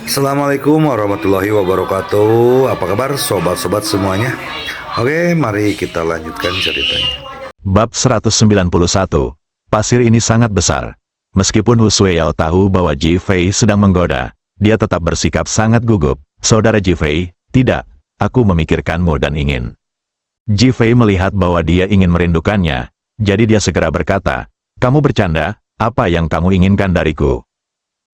Assalamualaikum warahmatullahi wabarakatuh. Apa kabar sobat-sobat semuanya? Oke, mari kita lanjutkan ceritanya. Bab 191. Pasir ini sangat besar. Meskipun Hu Sueyao tahu bahwa Ji Fei sedang menggoda, dia tetap bersikap sangat gugup. Saudara Ji Fei, tidak, aku memikirkanmu dan ingin. Ji Fei melihat bahwa dia ingin merindukannya, jadi dia segera berkata, kamu bercanda, apa yang kamu inginkan dariku?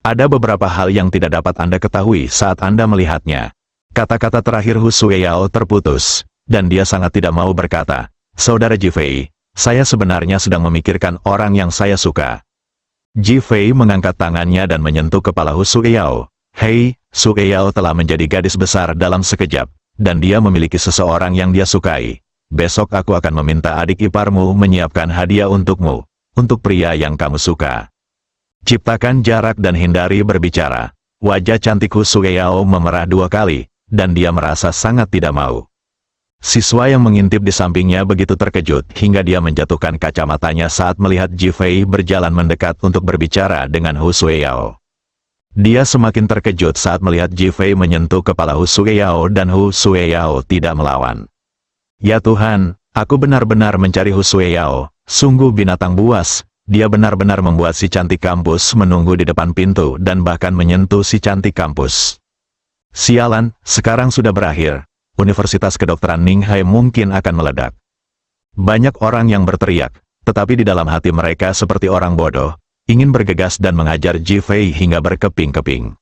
Ada beberapa hal yang tidak dapat Anda ketahui saat Anda melihatnya. Kata-kata terakhir Hu Sueyao terputus, dan dia sangat tidak mau berkata, Saudara Ji Fei, saya sebenarnya sedang memikirkan orang yang saya suka. Ji Fei mengangkat tangannya dan menyentuh kepala Hu Sueyao. Hei, Sueyao telah menjadi gadis besar dalam sekejap, dan dia memiliki seseorang yang dia sukai. Besok aku akan meminta adik iparmu menyiapkan hadiah untukmu, untuk pria yang kamu suka. Ciptakan jarak dan hindari berbicara. Wajah cantik Hu Sueyao memerah 2 kali, dan dia merasa sangat tidak mau. Siswa yang mengintip di sampingnya begitu terkejut hingga dia menjatuhkan kacamatanya saat melihat Ji Fei berjalan mendekat untuk berbicara dengan Hu Sueyao. Dia semakin terkejut saat melihat Ji Fei menyentuh kepala Hu Sueyao dan Hu Sueyao tidak melawan. Ya Tuhan, aku benar-benar mencari Hu Sueyao, sungguh binatang buas. Dia benar-benar membuat si cantik kampus menunggu di depan pintu dan bahkan menyentuh si cantik kampus. Sialan, sekarang sudah berakhir. Universitas Kedokteran Ninghai mungkin akan meledak. Banyak orang yang berteriak, tetapi di dalam hati mereka seperti orang bodoh, ingin bergegas dan mengajar Ji Fei hingga berkeping-keping.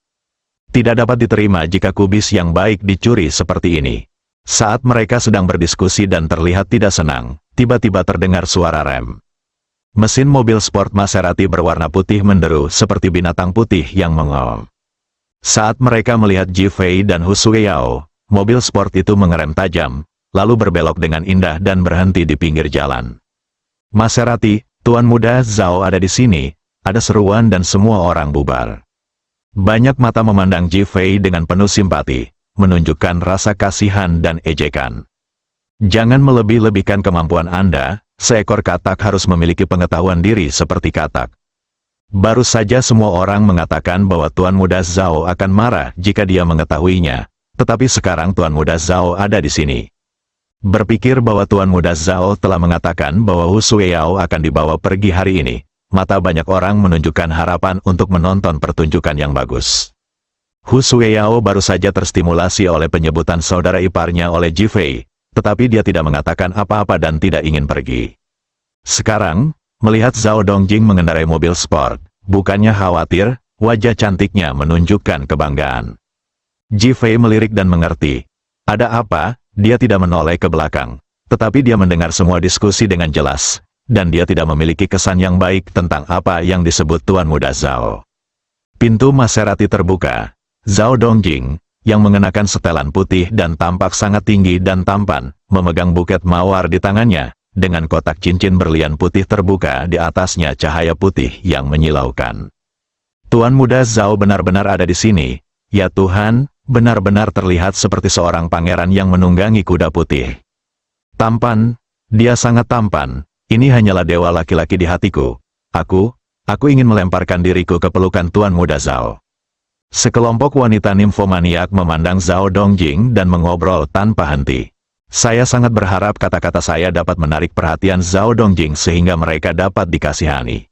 Tidak dapat diterima jika kubis yang baik dicuri seperti ini. Saat mereka sedang berdiskusi dan terlihat tidak senang, tiba-tiba terdengar suara rem. Mesin mobil sport Maserati berwarna putih menderu seperti binatang putih yang mengom. Saat mereka melihat Ji Fei dan Hu Sueyao, mobil sport itu mengerem tajam, lalu berbelok dengan indah dan berhenti di pinggir jalan. Maserati, Tuan Muda Zhao ada di sini, ada seruan dan semua orang bubar. Banyak mata memandang Ji Fei dengan penuh simpati, menunjukkan rasa kasihan dan ejekan. Jangan melebih-lebihkan kemampuan Anda. Seekor katak harus memiliki pengetahuan diri seperti katak. Baru saja semua orang mengatakan bahwa Tuan Muda Zhao akan marah jika dia mengetahuinya, tetapi sekarang Tuan Muda Zhao ada di sini. Berpikir bahwa Tuan Muda Zhao telah mengatakan bahwa Hu Sueyao akan dibawa pergi hari ini, mata banyak orang menunjukkan harapan untuk menonton pertunjukan yang bagus. Hu Sueyao baru saja terstimulasi oleh penyebutan saudara iparnya oleh Ji Fei, tetapi dia tidak mengatakan apa-apa dan tidak ingin pergi. Sekarang, melihat Zhao Dongjing mengendarai mobil sport, bukannya khawatir, wajah cantiknya menunjukkan kebanggaan. Ji Fei melirik dan mengerti. Ada apa? Dia tidak menoleh ke belakang, tetapi dia mendengar semua diskusi dengan jelas, dan dia tidak memiliki kesan yang baik tentang apa yang disebut Tuan Muda Zhao. Pintu Maserati terbuka. Zhao Dongjing, yang mengenakan setelan putih dan tampak sangat tinggi dan tampan, memegang buket mawar di tangannya, dengan kotak cincin berlian putih terbuka di atasnya cahaya putih yang menyilaukan. Tuan Muda Zhao benar-benar ada di sini. Ya Tuhan, benar-benar terlihat seperti seorang pangeran yang menunggangi kuda putih. Tampan, dia sangat tampan, ini hanyalah dewa laki-laki di hatiku. Aku ingin melemparkan diriku ke pelukan Tuan Muda Zhao. Sekelompok wanita nimfomaniak memandang Zhao Dongjing dan mengobrol tanpa henti. Saya sangat berharap kata-kata saya dapat menarik perhatian Zhao Dongjing sehingga mereka dapat dikasihani.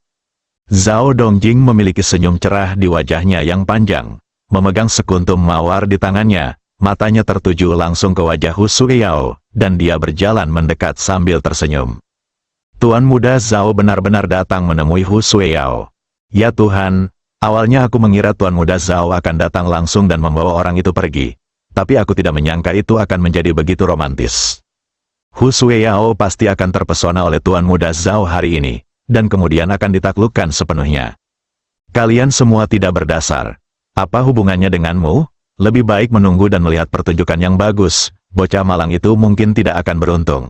Zhao Dongjing memiliki senyum cerah di wajahnya yang panjang, memegang sekuntum mawar di tangannya, matanya tertuju langsung ke wajah Hu Sueyao, dan dia berjalan mendekat sambil tersenyum. Tuan Muda Zhao benar-benar datang menemui Hu Sueyao. Ya Tuhan, awalnya aku mengira Tuan Muda Zhao akan datang langsung dan membawa orang itu pergi. Tapi aku tidak menyangka itu akan menjadi begitu romantis. Hu Sueyao pasti akan terpesona oleh Tuan Muda Zhao hari ini, dan kemudian akan ditaklukkan sepenuhnya. Kalian semua tidak berdasar. Apa hubungannya denganmu? Lebih baik menunggu dan melihat pertunjukan yang bagus. Bocah malang itu mungkin tidak akan beruntung.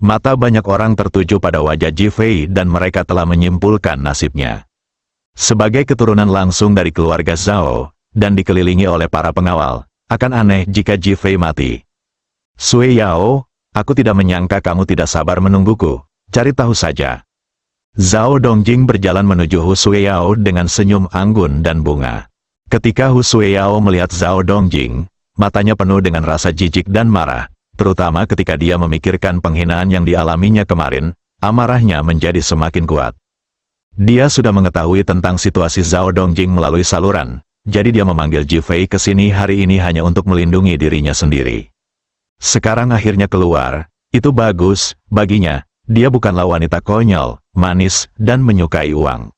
Mata banyak orang tertuju pada wajah Ji Fei dan mereka telah menyimpulkan nasibnya. Sebagai keturunan langsung dari keluarga Zhao, dan dikelilingi oleh para pengawal, akan aneh jika Ji Fei mati. Sueyao, aku tidak menyangka kamu tidak sabar menungguku, cari tahu saja. Zhao Dongjing berjalan menuju Hu Sueyao dengan senyum anggun dan bunga. Ketika Hu Sueyao melihat Zhao Dongjing, matanya penuh dengan rasa jijik dan marah, terutama ketika dia memikirkan penghinaan yang dialaminya kemarin, amarahnya menjadi semakin kuat. Dia sudah mengetahui tentang situasi Zhao Dongjing melalui saluran, jadi dia memanggil Ji Fei ke sini hari ini hanya untuk melindungi dirinya sendiri. Sekarang akhirnya keluar, itu bagus, baginya, dia bukanlah wanita konyol, manis, dan menyukai uang.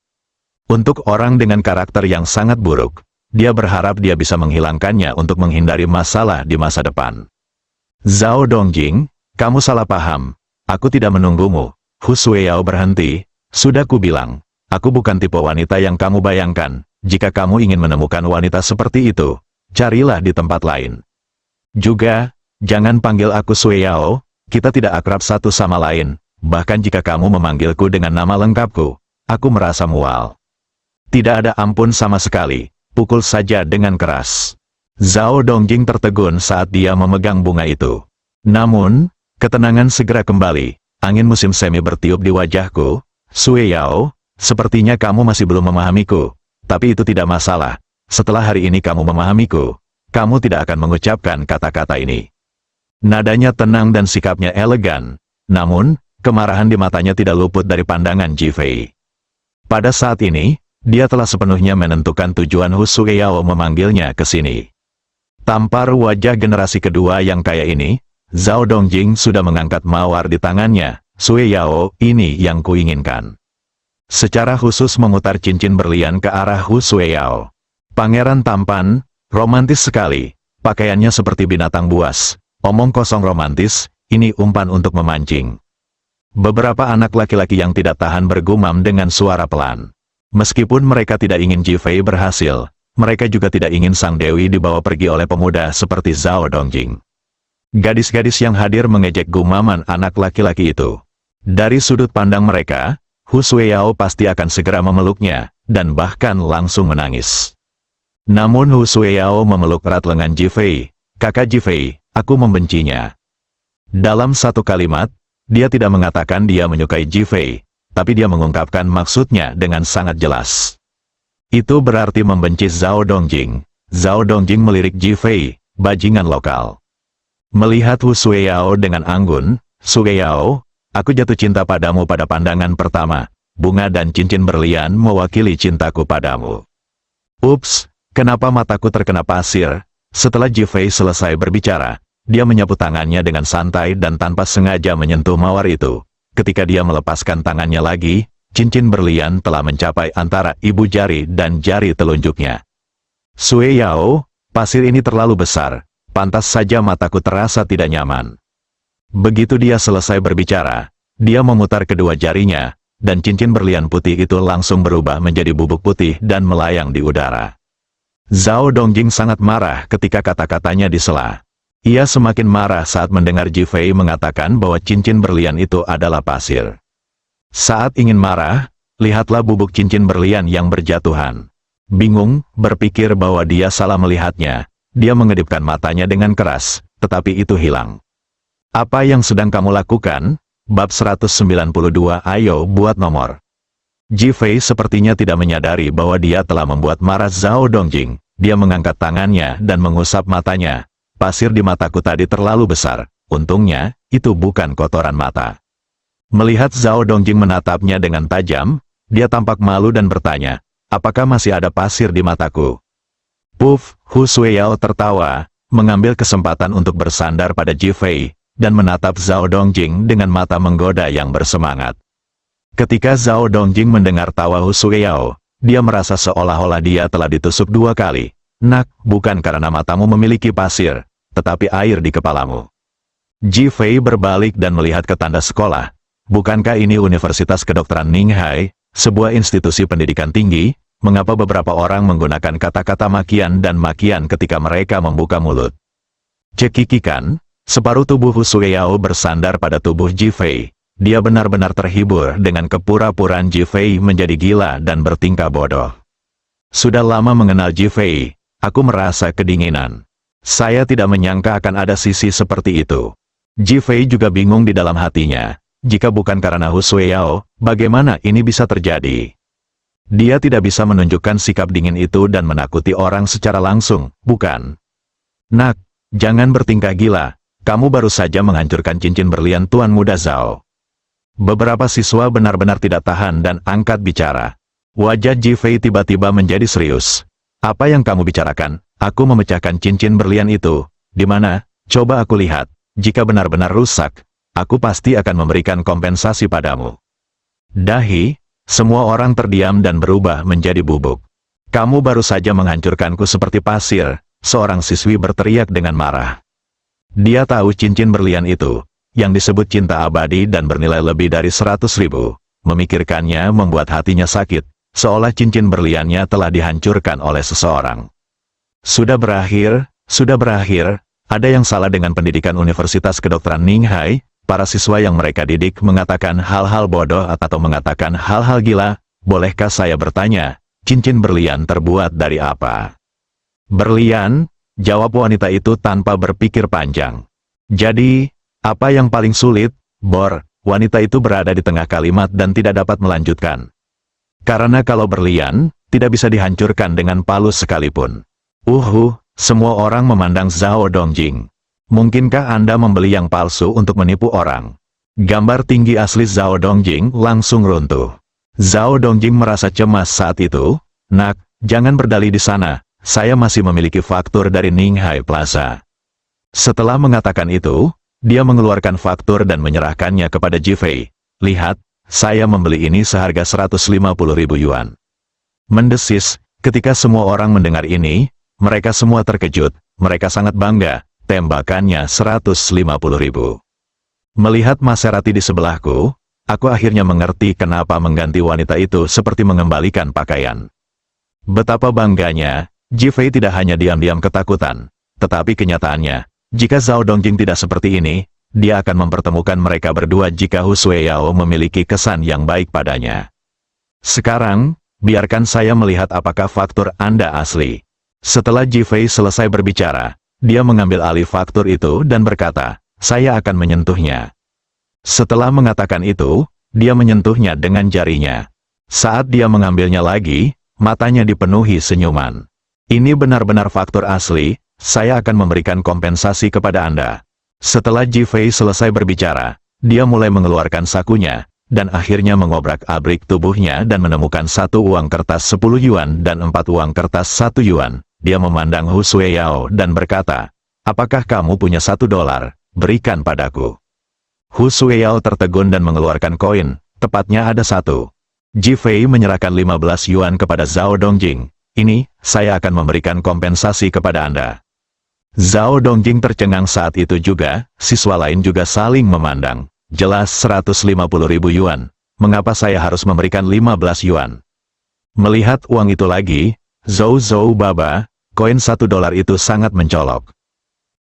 Untuk orang dengan karakter yang sangat buruk, dia berharap dia bisa menghilangkannya untuk menghindari masalah di masa depan. Zhao Dongjing, kamu salah paham, aku tidak menunggumu. Hu Sueyao berhenti, sudah kubilang, aku bukan tipe wanita yang kamu bayangkan, jika kamu ingin menemukan wanita seperti itu, carilah di tempat lain. Juga, jangan panggil aku Sueyao, kita tidak akrab satu sama lain, bahkan jika kamu memanggilku dengan nama lengkapku, aku merasa mual. Tidak ada ampun sama sekali. Pukul saja dengan keras. Zhao Dongjing tertegun saat dia memegang bunga itu. Namun, ketenangan segera kembali. Angin musim semi bertiup di wajahku. Sueyao, sepertinya kamu masih belum memahamiku. Tapi itu tidak masalah. Setelah hari ini kamu memahamiku, kamu tidak akan mengucapkan kata-kata ini. Nadanya tenang dan sikapnya elegan. Namun, kemarahan di matanya tidak luput dari pandangan Ji Fei. Pada saat ini, dia telah sepenuhnya menentukan tujuan Hu Sueyao memanggilnya ke sini. Tampar wajah generasi kedua yang kaya ini, Zhao Dongjing sudah mengangkat mawar di tangannya. Sueyao, ini yang kuinginkan. Secara khusus memutar cincin berlian ke arah Hu Sueyao. Pangeran tampan, romantis sekali, pakaiannya seperti binatang buas, omong kosong romantis, ini umpan untuk memancing. Beberapa anak laki-laki yang tidak tahan bergumam dengan suara pelan. Meskipun mereka tidak ingin Ji Fei berhasil, mereka juga tidak ingin sang dewi dibawa pergi oleh pemuda seperti Zhao Dongjing. Gadis-gadis yang hadir mengejek gumaman anak laki-laki itu. Dari sudut pandang mereka, Hu Sueyao pasti akan segera memeluknya, dan bahkan langsung menangis. Namun Hu Sueyao memeluk erat lengan Ji Fei. Kakak Ji Fei, aku membencinya. Dalam satu kalimat, dia tidak mengatakan dia menyukai Ji Fei, tapi dia mengungkapkan maksudnya dengan sangat jelas. Itu berarti membenci Zhao Dongjing. Zhao Dongjing melirik Ji Fei, bajingan lokal. Melihat Hu Sueyao dengan anggun, Sueyao, aku jatuh cinta padamu pada pandangan pertama. Bunga dan cincin berlian mewakili cintaku padamu. Ups, kenapa mataku terkena pasir? Setelah Ji Fei selesai berbicara, dia menyapu tangannya dengan santai dan tanpa sengaja menyentuh mawar itu. Ketika dia melepaskan tangannya lagi, cincin berlian telah mencapai antara ibu jari dan jari telunjuknya. Sueyao, pasir ini terlalu besar, pantas saja mataku terasa tidak nyaman. Begitu dia selesai berbicara, dia memutar kedua jarinya, dan cincin berlian putih itu langsung berubah menjadi bubuk putih dan melayang di udara. Zhao Dongjing sangat marah ketika kata-katanya disela. Ia semakin marah saat mendengar Ji Fei mengatakan bahwa cincin berlian itu adalah pasir. Saat ingin marah, lihatlah bubuk cincin berlian yang berjatuhan. Bingung, berpikir bahwa dia salah melihatnya, dia mengedipkan matanya dengan keras, tetapi itu hilang. Apa yang sedang kamu lakukan? Bab 192, ayo buat nomor. Ji Fei sepertinya tidak menyadari bahwa dia telah membuat marah Zhao Dongjing. Dia mengangkat tangannya dan mengusap matanya. Pasir di mataku tadi terlalu besar, untungnya, itu bukan kotoran mata. Melihat Zhao Dongjing menatapnya dengan tajam, dia tampak malu dan bertanya, apakah masih ada pasir di mataku? Puff, Hu Sueyao tertawa, mengambil kesempatan untuk bersandar pada Ji Fei, dan menatap Zhao Dongjing dengan mata menggoda yang bersemangat. Ketika Zhao Dongjing mendengar tawa Hu Sueyao, dia merasa seolah-olah dia telah ditusuk 2 kali. Nak, bukan karena matamu memiliki pasir, tetapi air di kepalamu. Ji Fei berbalik dan melihat ke tanda sekolah. Bukankah ini Universitas Kedokteran Ninghai, sebuah institusi pendidikan tinggi? Mengapa beberapa orang menggunakan kata-kata makian dan makian ketika mereka membuka mulut? Cekikikan, separuh tubuh Hu Sueyao bersandar pada tubuh Ji Fei. Dia benar-benar terhibur dengan kepura-puraan Ji Fei menjadi gila dan bertingkah bodoh. Sudah lama mengenal Ji Fei. Aku merasa kedinginan. Saya tidak menyangka akan ada sisi seperti itu. Ji Fei juga bingung di dalam hatinya. Jika bukan karena Hu Sueyao, bagaimana ini bisa terjadi? Dia tidak bisa menunjukkan sikap dingin itu dan menakuti orang secara langsung, bukan? Nak, jangan bertingkah gila. Kamu baru saja menghancurkan cincin berlian Tuan Muda Zhao. Beberapa siswa benar-benar tidak tahan dan angkat bicara. Wajah Ji Fei tiba-tiba menjadi serius. Apa yang kamu bicarakan? Aku memecahkan cincin berlian itu. Di mana? Coba aku lihat. Jika benar-benar rusak, aku pasti akan memberikan kompensasi padamu. Dahi, semua orang terdiam dan berubah menjadi bubuk. Kamu baru saja menghancurkanku seperti pasir, seorang siswi berteriak dengan marah. Dia tahu cincin berlian itu, yang disebut cinta abadi dan bernilai lebih dari 100.000. Memikirkannya membuat hatinya sakit, seolah cincin berliannya telah dihancurkan oleh seseorang. Sudah berakhir, ada yang salah dengan pendidikan Universitas Kedokteran Ninghai. Para siswa yang mereka didik mengatakan hal-hal bodoh atau mengatakan hal-hal gila. Bolehkah saya bertanya, cincin berlian terbuat dari apa? Berlian, jawab wanita itu tanpa berpikir panjang. Jadi, apa yang paling sulit? Bor, wanita itu berada di tengah kalimat dan tidak dapat melanjutkan. Karena kalau berlian, tidak bisa dihancurkan dengan palu sekalipun. Semua orang memandang Zhao Dongjing. Mungkinkah Anda membeli yang palsu untuk menipu orang? Gambar tinggi asli Zhao Dongjing langsung runtuh. Zhao Dongjing merasa cemas saat itu. Nak, jangan berdalih di sana. Saya masih memiliki faktur dari Ninghai Plaza. Setelah mengatakan itu, dia mengeluarkan faktur dan menyerahkannya kepada Ji Fei. Lihat, saya membeli ini seharga 150.000 yuan. Mendesis, ketika semua orang mendengar ini, mereka semua terkejut, mereka sangat bangga, tembakannya 150.000. Melihat Maserati di sebelahku, aku akhirnya mengerti kenapa mengganti wanita itu seperti mengembalikan pakaian. Betapa bangganya, Ji Fei tidak hanya diam-diam ketakutan, tetapi kenyataannya, jika Zhao Dongjing tidak seperti ini, dia akan mempertemukan mereka berdua jika Hu Sueyao memiliki kesan yang baik padanya. Sekarang, biarkan saya melihat apakah faktur Anda asli. Setelah Ji Fei selesai berbicara, dia mengambil alih faktur itu dan berkata, saya akan menyentuhnya. Setelah mengatakan itu, dia menyentuhnya dengan jarinya. Saat dia mengambilnya lagi, matanya dipenuhi senyuman. Ini benar-benar faktur asli, saya akan memberikan kompensasi kepada Anda. Setelah Ji Fei selesai berbicara, dia mulai mengeluarkan sakunya, dan akhirnya mengobrak-abrik tubuhnya dan menemukan 1 uang kertas 10 yuan dan 4 uang kertas 1 yuan. Dia memandang Hu Sueyao dan berkata, apakah kamu punya $1? Berikan padaku. Hu Sueyao tertegun dan mengeluarkan koin, tepatnya ada 1. Ji Fei menyerahkan 15 yuan kepada Zhao Dongjing. Ini, saya akan memberikan kompensasi kepada Anda. Zhao Dongjing tercengang saat itu juga, siswa lain juga saling memandang. Jelas 150.000 yuan. Mengapa saya harus memberikan 15 yuan? Melihat uang itu lagi, Zhou Baba, koin $1 itu sangat mencolok.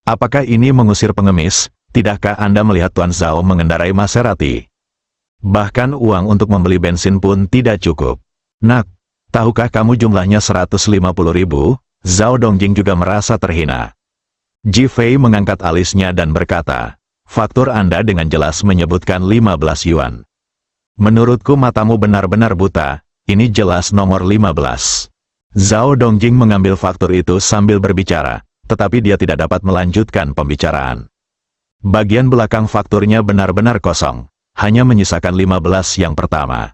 Apakah ini mengusir pengemis? Tidakkah Anda melihat Tuan Zhao mengendarai Maserati? Bahkan uang untuk membeli bensin pun tidak cukup. Nak, tahukah kamu jumlahnya 150.000? Zhao Dongjing juga merasa terhina. Ji Fei mengangkat alisnya dan berkata, faktur Anda dengan jelas menyebutkan 15 yuan. Menurutku matamu benar-benar buta, ini jelas nomor 15. Zhao Dongjing mengambil faktur itu sambil berbicara, tetapi dia tidak dapat melanjutkan pembicaraan. Bagian belakang fakturnya benar-benar kosong, hanya menyisakan 15 yang pertama.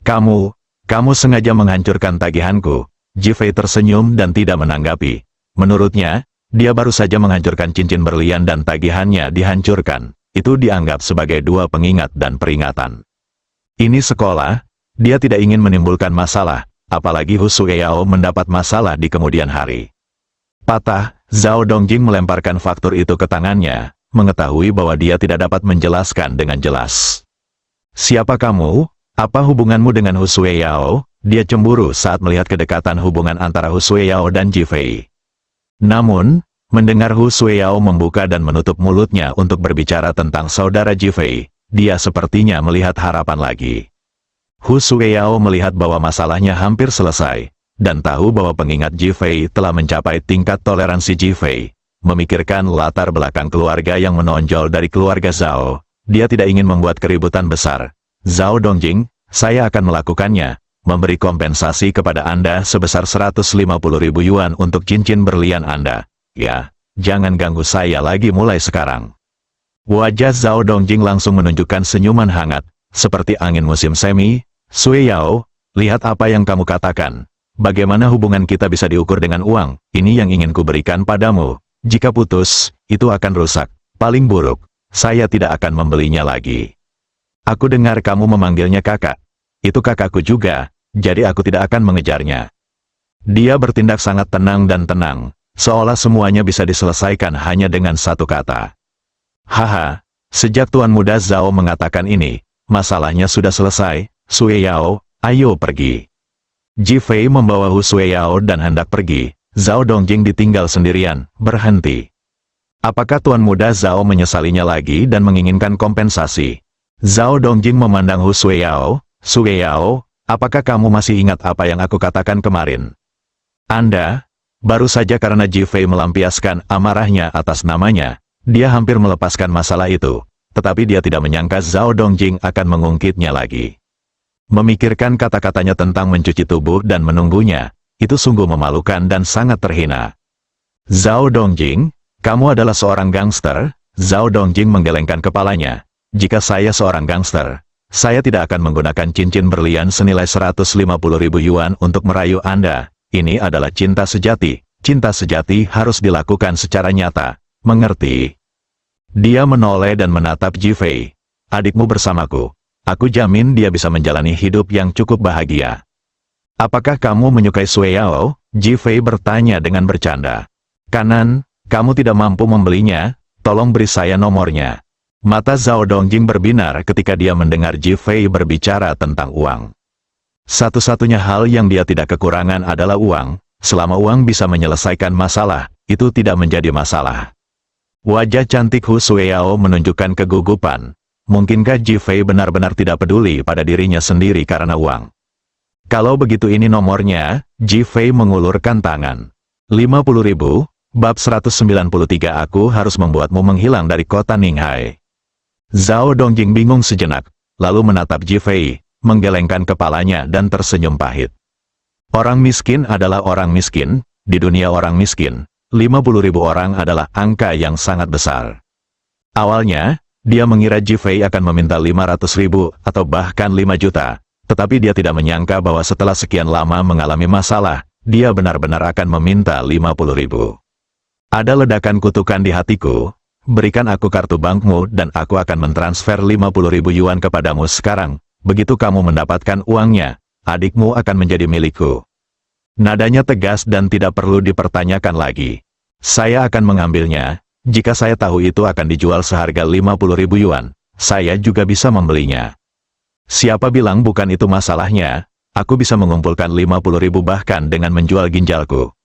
Kamu sengaja menghancurkan tagihanku. Ji Fei tersenyum dan tidak menanggapi. Menurutnya, dia baru saja menghancurkan cincin berlian dan tagihannya dihancurkan. Itu dianggap sebagai 2 pengingat dan peringatan. Ini sekolah, dia tidak ingin menimbulkan masalah, apalagi Hu Sueyao mendapat masalah di kemudian hari. Patah, Zhao Dongjing melemparkan faktur itu ke tangannya, mengetahui bahwa dia tidak dapat menjelaskan dengan jelas. Siapa kamu? Apa hubunganmu dengan Hu Sueyao? Dia cemburu saat melihat kedekatan hubungan antara Hu Sueyao dan Ji Fei. Namun, mendengar Hu Sueyao membuka dan menutup mulutnya untuk berbicara tentang saudara Ji Fei, dia sepertinya melihat harapan lagi. Hu Sueyao melihat bahwa masalahnya hampir selesai, dan tahu bahwa pengingat Ji Fei telah mencapai tingkat toleransi Ji Fei. Memikirkan latar belakang keluarga yang menonjol dari keluarga Zhao, dia tidak ingin membuat keributan besar. Zhao Dongjing, saya akan melakukannya. memberi kompensasi kepada Anda sebesar 150.000 yuan untuk cincin berlian Anda. Ya, jangan ganggu saya lagi mulai sekarang. Wajah Zhao Dongjing langsung menunjukkan senyuman hangat, seperti angin musim semi. Sui Yao, lihat apa yang kamu katakan. Bagaimana hubungan kita bisa diukur dengan uang? Ini yang ingin kuberikan padamu. Jika putus, itu akan rusak. Paling buruk, saya tidak akan membelinya lagi. Aku dengar kamu memanggilnya kakak. Itu kakakku juga, jadi aku tidak akan mengejarnya. Dia bertindak sangat tenang dan tenang, seolah semuanya bisa diselesaikan hanya dengan satu kata. Haha, sejak Tuan Muda Zhao mengatakan ini, masalahnya sudah selesai. Sui Yao, ayo pergi. Ji Fei membawa Hu Sui Yao dan hendak pergi. Zhao Dongjing ditinggal sendirian, berhenti. Apakah Tuan Muda Zhao menyesalinya lagi dan menginginkan kompensasi? Zhao Dongjing memandang Hu Sui Yao. Sui Yao, apakah kamu masih ingat apa yang aku katakan kemarin? Anda, baru saja karena Ji Fei melampiaskan amarahnya atas namanya, dia hampir melepaskan masalah itu, tetapi dia tidak menyangka Zhao Dongjing akan mengungkitnya lagi. Memikirkan kata-katanya tentang mencuci tubuh dan menunggunya, itu sungguh memalukan dan sangat terhina. Zhao Dongjing, kamu adalah seorang gangster? Zhao Dongjing menggelengkan kepalanya. Jika saya seorang gangster, saya tidak akan menggunakan cincin berlian senilai 150.000 yuan untuk merayu Anda. Ini adalah cinta sejati. Cinta sejati harus dilakukan secara nyata. Mengerti? Dia menoleh dan menatap Ji Fei. Adikmu bersamaku. Aku jamin dia bisa menjalani hidup yang cukup bahagia. Apakah kamu menyukai Sui Yao? Ji Fei bertanya dengan bercanda. Kanan, kamu tidak mampu membelinya? Tolong beri saya nomornya. Mata Zhao Dongjing berbinar ketika dia mendengar Ji Fei berbicara tentang uang. Satu-satunya hal yang dia tidak kekurangan adalah uang. Selama uang bisa menyelesaikan masalah, itu tidak menjadi masalah. Wajah cantik Hu Sui Yao menunjukkan kegugupan. Mungkinkah Ji Fei benar-benar tidak peduli pada dirinya sendiri karena uang? Kalau begitu ini nomornya, Ji Fei mengulurkan tangan. 50.000, bab 193 aku harus membuatmu menghilang dari kota Ninghai. Zhao Dongjing bingung sejenak, lalu menatap Ji Fei, menggelengkan kepalanya dan tersenyum pahit. Orang miskin adalah orang miskin, di dunia orang miskin, 50.000 orang adalah angka yang sangat besar. Awalnya, dia mengira Ji Fei akan meminta 500.000 atau bahkan 5 juta, tetapi dia tidak menyangka bahwa setelah sekian lama mengalami masalah, dia benar-benar akan meminta 50.000. Ada ledakan kutukan di hatiku. Berikan aku kartu bankmu dan aku akan mentransfer 50.000 yuan kepadamu sekarang. Begitu kamu mendapatkan uangnya, adikmu akan menjadi milikku. Nadanya tegas dan tidak perlu dipertanyakan lagi. Saya akan mengambilnya. Jika saya tahu itu akan dijual seharga 50.000 yuan, saya juga bisa membelinya. Siapa bilang bukan itu masalahnya? Aku bisa mengumpulkan 50.000 bahkan dengan menjual ginjalku.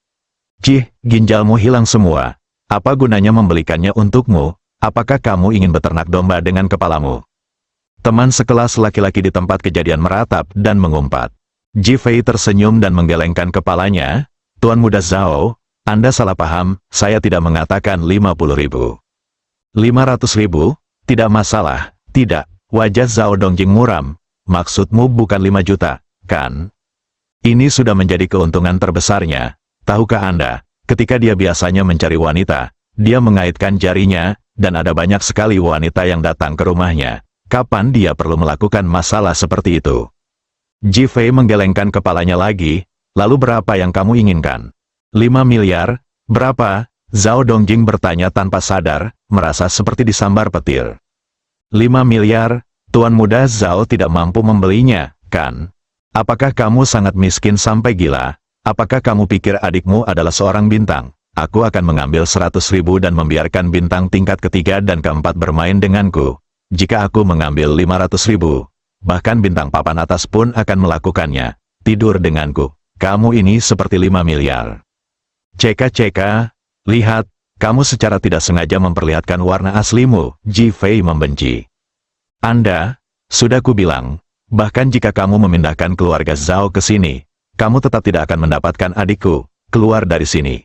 Cih, ginjalmu hilang semua. Apa gunanya membelikannya untukmu? Apakah kamu ingin beternak domba dengan kepalamu? Teman sekelas laki-laki di tempat kejadian meratap dan mengumpat. Ji Fei tersenyum dan menggelengkan kepalanya. Tuan Muda Zhao, Anda salah paham, saya tidak mengatakan 50.000. 500.000? Tidak masalah, tidak. Wajah Zhao Dongjing muram. Maksudmu bukan 5 juta, kan? Ini sudah menjadi keuntungan terbesarnya. Tahukah Anda, ketika dia biasanya mencari wanita, dia mengaitkan jarinya, dan ada banyak sekali wanita yang datang ke rumahnya. Kapan dia perlu melakukan masalah seperti itu? Ji Fei menggelengkan kepalanya lagi, lalu berapa yang kamu inginkan? 5 miliar? Berapa? Zhao Dongjing bertanya tanpa sadar, merasa seperti disambar petir. 5 miliar? Tuan Muda Zhao tidak mampu membelinya, kan? Apakah kamu sangat miskin sampai gila? Apakah kamu pikir adikmu adalah seorang bintang? Aku akan mengambil 100.000 dan membiarkan bintang tingkat ketiga dan keempat bermain denganku. Jika aku mengambil 500.000, bahkan bintang papan atas pun akan melakukannya. Tidur denganku. Kamu ini seperti 5 miliar. Ceka-ceka, lihat, kamu secara tidak sengaja memperlihatkan warna aslimu. Ji Fei membenci. Anda, sudah kubilang, bahkan jika kamu memindahkan keluarga Zhao ke sini, kamu tetap tidak akan mendapatkan adikku. Keluar dari sini.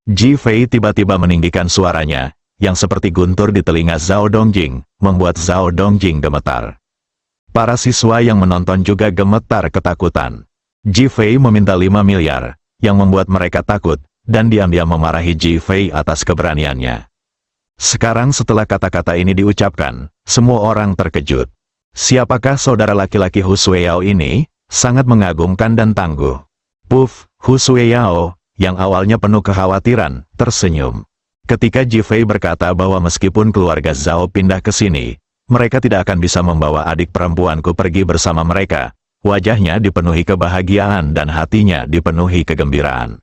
Ji Fei tiba-tiba meninggikan suaranya, yang seperti guntur di telinga Zhao Dongjing, membuat Zhao Dongjing gemetar. Para siswa yang menonton juga gemetar ketakutan. Ji Fei meminta 5 miliar, yang membuat mereka takut, dan diam-diam memarahi Ji Fei atas keberaniannya. Sekarang setelah kata-kata ini diucapkan, semua orang terkejut. Siapakah saudara laki-laki Hu Sueyao ini? Sangat mengagumkan dan tangguh. Puff, Hu Sueyao, yang awalnya penuh kekhawatiran, tersenyum. Ketika Ji Fei berkata bahwa meskipun keluarga Zhao pindah ke sini, mereka tidak akan bisa membawa adik perempuanku pergi bersama mereka, wajahnya dipenuhi kebahagiaan dan hatinya dipenuhi kegembiraan.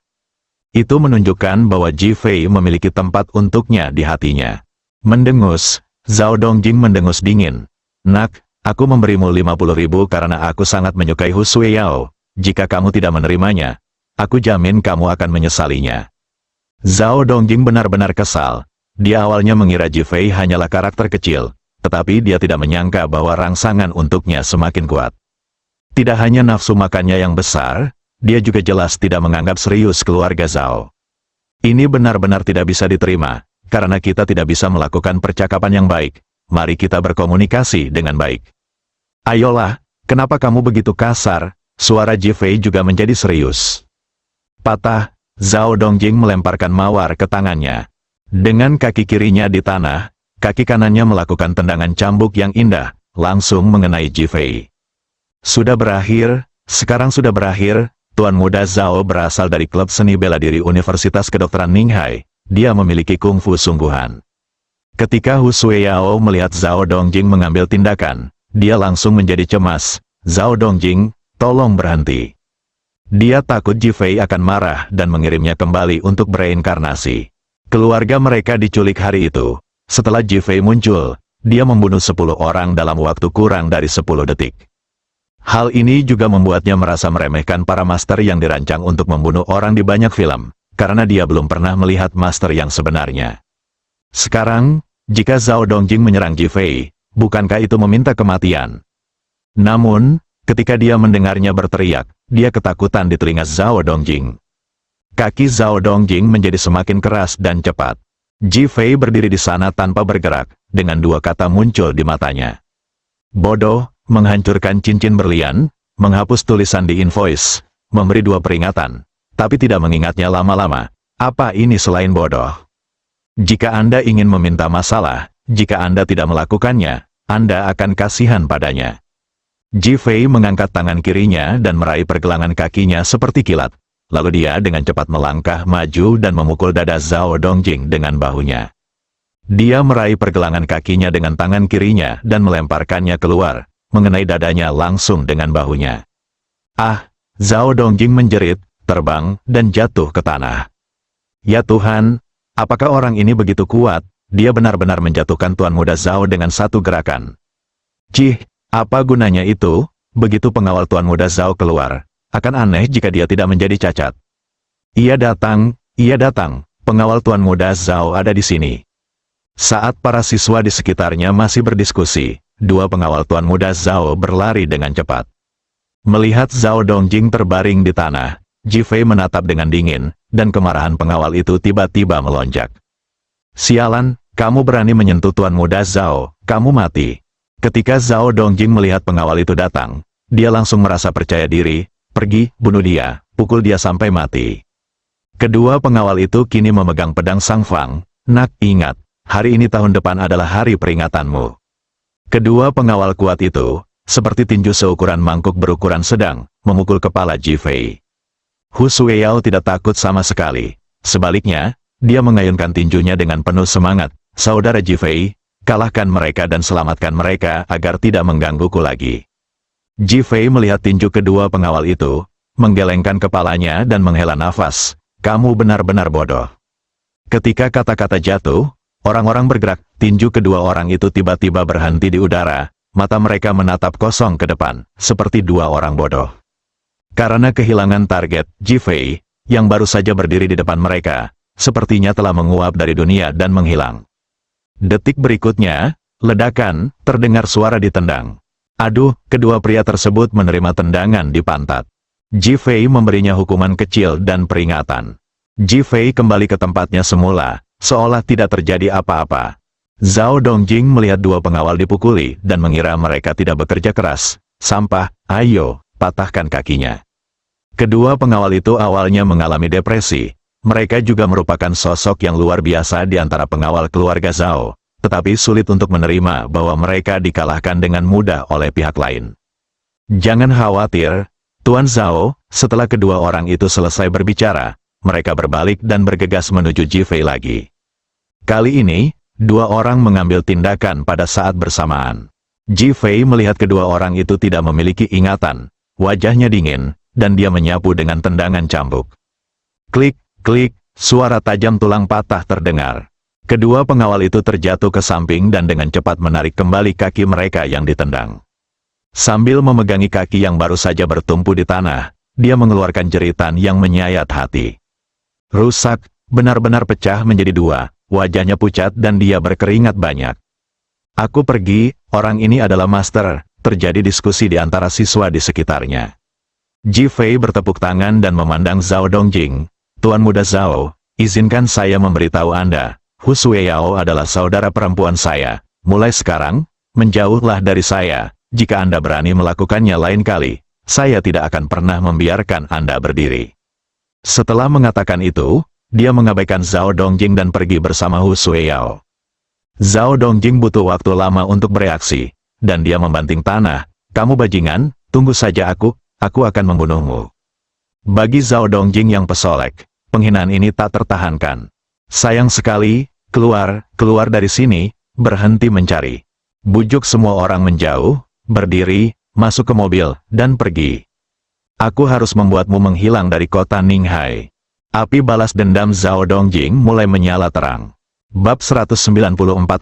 Itu menunjukkan bahwa Ji Fei memiliki tempat untuknya di hatinya. Mendengus, Zhao Dongjing mendengus dingin. Nak, aku memberimu 50.000 karena aku sangat menyukai Hu Sueyao. Jika kamu tidak menerimanya, aku jamin kamu akan menyesalinya. Zhao Dongjing benar-benar kesal. Dia awalnya mengira Ji Fei hanyalah karakter kecil, tetapi dia tidak menyangka bahwa rangsangan untuknya semakin kuat. Tidak hanya nafsu makannya yang besar, dia juga jelas tidak menganggap serius keluarga Zhao. Ini benar-benar tidak bisa diterima, karena kita tidak bisa melakukan percakapan yang baik. Mari kita berkomunikasi dengan baik. Ayolah, kenapa kamu begitu kasar? Suara Ji Fei juga menjadi serius. Patah, Zhao Dongjing melemparkan mawar ke tangannya. Dengan kaki kirinya di tanah, kaki kanannya melakukan tendangan cambuk yang indah, langsung mengenai Ji Fei. Sudah berakhir, sekarang sudah berakhir. Tuan muda Zhao berasal dari klub seni bela diri Universitas Kedokteran Ninghai. Dia memiliki kungfu sungguhan. Ketika Hu Sueyao melihat Zhao Dongjing mengambil tindakan, dia langsung menjadi cemas. Zhao Dongjing, tolong berhenti. Dia takut Ji Fei akan marah dan mengirimnya kembali untuk bereinkarnasi. Keluarga mereka diculik hari itu. Setelah Ji Fei muncul, dia membunuh 10 orang dalam waktu kurang dari 10 detik. Hal ini juga membuatnya merasa meremehkan para master yang dirancang untuk membunuh orang di banyak film, karena dia belum pernah melihat master yang sebenarnya. Sekarang, jika Zhao Dongjing menyerang Ji Fei, bukankah itu meminta kematian? Namun, ketika dia mendengarnya berteriak, dia ketakutan di telinga Zhao Dongjing. Kaki Zhao Dongjing menjadi semakin keras dan cepat. Ji Fei berdiri di sana tanpa bergerak, dengan 2 kata muncul di matanya. Bodoh, menghancurkan cincin berlian, menghapus tulisan di invoice, memberi 2 peringatan, tapi tidak mengingatnya lama-lama. Apa ini selain bodoh? Jika Anda ingin meminta masalah, jika Anda tidak melakukannya, Anda akan kasihan padanya. Ji Fei mengangkat tangan kirinya dan meraih pergelangan kakinya seperti kilat. Lalu dia dengan cepat melangkah maju dan memukul dada Zhao Dongjing dengan bahunya. Dia meraih pergelangan kakinya dengan tangan kirinya dan melemparkannya keluar, mengenai dadanya langsung dengan bahunya. Ah! Zhao Dongjing menjerit, terbang, dan jatuh ke tanah. Ya Tuhan! Apakah orang ini begitu kuat? Dia benar-benar menjatuhkan Tuan Muda Zhao dengan satu gerakan. Cih! Apa gunanya itu? Begitu pengawal Tuan Muda Zhao keluar, akan aneh jika dia tidak menjadi cacat. Ia datang, pengawal Tuan Muda Zhao ada di sini. Saat para siswa di sekitarnya masih berdiskusi, 2 pengawal Tuan Muda Zhao berlari dengan cepat. Melihat Zhao Dongjing terbaring di tanah, Ji Fei menatap dengan dingin, dan kemarahan pengawal itu tiba-tiba melonjak. Sialan, kamu berani menyentuh Tuan Muda Zhao, kamu mati. Ketika Zhao Dongjing melihat pengawal itu datang, dia langsung merasa percaya diri, pergi, bunuh dia, pukul dia sampai mati. Kedua pengawal itu kini memegang pedang Sang Fang. Nak, ingat, hari ini tahun depan adalah hari peringatanmu. Kedua pengawal kuat itu, seperti tinju seukuran mangkuk berukuran sedang, memukul kepala Ji Fei. Hu Sueyao tidak takut sama sekali. Sebaliknya, dia mengayunkan tinjunya dengan penuh semangat. Saudara Ji Fei, kalahkan mereka dan selamatkan mereka agar tidak menggangguku lagi. Ji Fei melihat tinju kedua pengawal itu, menggelengkan kepalanya dan menghela nafas. Kamu benar-benar bodoh. Ketika kata-kata jatuh, orang-orang bergerak. Tinju kedua orang itu tiba-tiba berhenti di udara. Mata mereka menatap kosong ke depan, seperti 2 orang bodoh. Karena kehilangan target, Ji Fei, yang baru saja berdiri di depan mereka, sepertinya telah menguap dari dunia dan menghilang. Detik berikutnya, ledakan, terdengar suara ditendang. Aduh, kedua pria tersebut menerima tendangan di pantat. Ji Fei memberinya hukuman kecil dan peringatan. Ji Fei kembali ke tempatnya semula, seolah tidak terjadi apa-apa. Zhao Dongjing melihat dua pengawal dipukuli dan mengira mereka tidak bekerja keras. Sampah, ayo, patahkan kakinya. Kedua pengawal itu awalnya mengalami depresi. Mereka juga merupakan sosok yang luar biasa di antara pengawal keluarga Zhao, tetapi sulit untuk menerima bahwa mereka dikalahkan dengan mudah oleh pihak lain. Jangan khawatir, Tuan Zhao. Setelah kedua orang itu selesai berbicara, mereka berbalik dan bergegas menuju Ji Fei lagi. Kali ini, dua orang mengambil tindakan pada saat bersamaan. Ji Fei melihat kedua orang itu tidak memiliki ingatan, wajahnya dingin, dan dia menyapu dengan tendangan cambuk. Klik, klik, suara tajam tulang patah terdengar. Kedua pengawal itu terjatuh ke samping dan dengan cepat menarik kembali kaki mereka yang ditendang. Sambil memegangi kaki yang baru saja bertumpu di tanah, dia mengeluarkan jeritan yang menyayat hati. Rusak, benar-benar pecah menjadi dua, wajahnya pucat dan dia berkeringat banyak. Aku pergi, orang ini adalah master. Terjadi diskusi di antara siswa di sekitarnya. Ji Fei bertepuk tangan dan memandang Zhao Dongjing. Tuan muda Zhao, izinkan saya memberitahu Anda, Hu Sueyao adalah saudara perempuan saya. Mulai sekarang, menjauhlah dari saya. Jika Anda berani melakukannya lain kali, saya tidak akan pernah membiarkan Anda berdiri. Setelah mengatakan itu, dia mengabaikan Zhao Dongjing dan pergi bersama Hu Sueyao. Zhao Dongjing butuh waktu lama untuk bereaksi, dan dia membanting tanah. Kamu bajingan, tunggu saja aku akan membunuhmu. Bagi Zhao Dongjing yang pesolek, penghinaan ini tak tertahankan. Sayang sekali, keluar dari sini, berhenti mencari. Bujuk semua orang menjauh, berdiri, masuk ke mobil, dan pergi. Aku harus membuatmu menghilang dari kota Ninghai. Api balas dendam Zhao Dongjing mulai menyala terang. Bab 194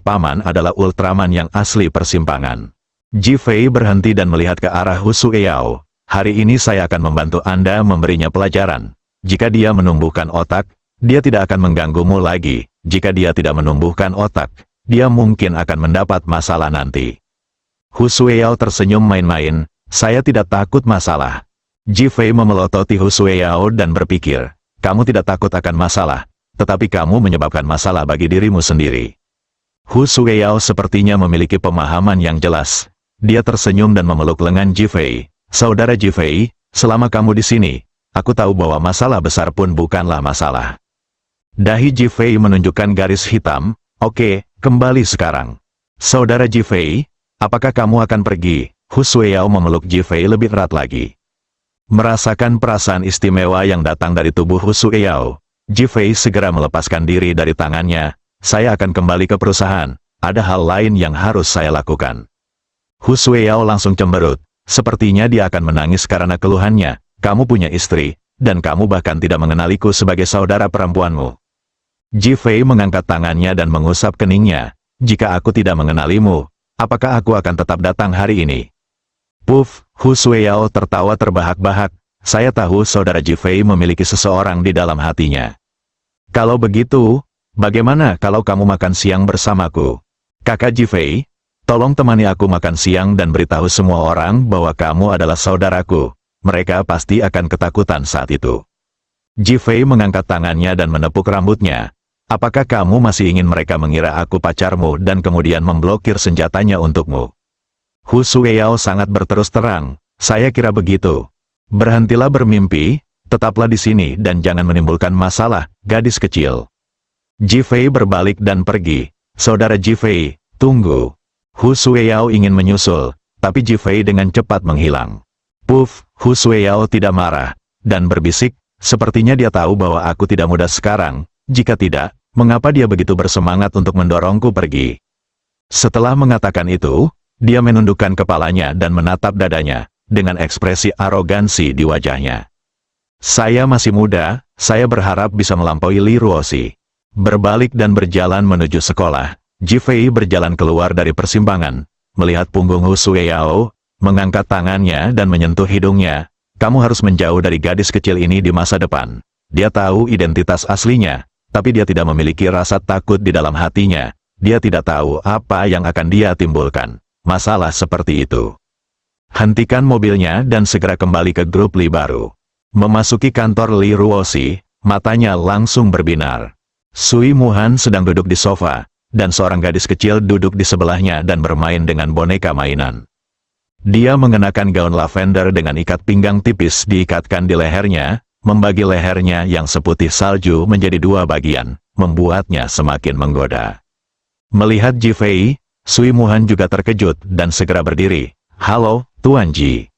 Paman adalah Ultraman yang asli persimpangan. Ji Fei berhenti dan melihat ke arah Hu Sueyao. Hari ini saya akan membantu Anda memberinya pelajaran. Jika dia menumbuhkan otak, dia tidak akan mengganggumu lagi. Jika dia tidak menumbuhkan otak, dia mungkin akan mendapat masalah nanti. Hu Sueyao tersenyum main-main. Saya tidak takut masalah. Ji Fei memelototi Hu Sueyao dan berpikir, kamu tidak takut akan masalah, tetapi kamu menyebabkan masalah bagi dirimu sendiri. Hu Sueyao sepertinya memiliki pemahaman yang jelas. Dia tersenyum dan memeluk lengan Ji Fei. Saudara Ji Fei, selama kamu di sini, aku tahu bahwa masalah besar pun bukanlah masalah. Dahi Ji Fei menunjukkan garis hitam. Oke, kembali sekarang. Saudara Ji Fei, apakah kamu akan pergi? Hu Sueyao memeluk Ji Fei lebih erat lagi. Merasakan perasaan istimewa yang datang dari tubuh Hu Sueyao, Ji Fei segera melepaskan diri dari tangannya. Saya akan kembali ke perusahaan, ada hal lain yang harus saya lakukan. Hu Sueyao langsung cemberut, sepertinya dia akan menangis karena keluhannya. Kamu punya istri, dan kamu bahkan tidak mengenaliku sebagai saudara perempuanmu. Ji Fei mengangkat tangannya dan mengusap keningnya. Jika aku tidak mengenalimu, apakah aku akan tetap datang hari ini? Puff, Hu Sueyao tertawa terbahak-bahak. Saya tahu saudara Ji Fei memiliki seseorang di dalam hatinya. Kalau begitu, bagaimana kalau kamu makan siang bersamaku? Kakak Ji Fei, tolong temani aku makan siang dan beritahu semua orang bahwa kamu adalah saudaraku. Mereka pasti akan ketakutan saat itu. Ji Fei mengangkat tangannya dan menepuk rambutnya. Apakah kamu masih ingin mereka mengira aku pacarmu dan kemudian memblokir senjatanya untukmu? Hu Sueyao sangat berterus terang. Saya kira begitu. Berhentilah bermimpi, tetaplah di sini dan jangan menimbulkan masalah, gadis kecil. Ji Fei berbalik dan pergi. Saudara Ji Fei, tunggu. Hu Sueyao ingin menyusul, tapi Ji Fei dengan cepat menghilang. Puff, Hu Sueyao tidak marah, dan berbisik, sepertinya dia tahu bahwa aku tidak muda sekarang. Jika tidak, mengapa dia begitu bersemangat untuk mendorongku pergi? Setelah mengatakan itu, dia menundukkan kepalanya dan menatap dadanya, dengan ekspresi arogansi di wajahnya. Saya masih muda, saya berharap bisa melampaui Li Ruoxi. Berbalik dan berjalan menuju sekolah, Ji Fei berjalan keluar dari persimpangan, melihat punggung Hu Sueyao, mengangkat tangannya dan menyentuh hidungnya. Kamu harus menjauh dari gadis kecil ini di masa depan. Dia tahu identitas aslinya, tapi dia tidak memiliki rasa takut di dalam hatinya. Dia tidak tahu apa yang akan dia timbulkan. Masalah seperti itu. Hentikan mobilnya dan segera kembali ke grup Li baru. Memasuki kantor Li Ruoxi, matanya langsung berbinar. Sui Muhan sedang duduk di sofa. dan seorang gadis kecil duduk di sebelahnya dan bermain dengan boneka mainan. Dia mengenakan gaun lavender dengan ikat pinggang tipis diikatkan di lehernya, membagi lehernya yang seputih salju menjadi dua bagian, membuatnya semakin menggoda. Melihat Ji Fei, Sui Muhan juga terkejut dan segera berdiri. "Halo, Tuan Ji."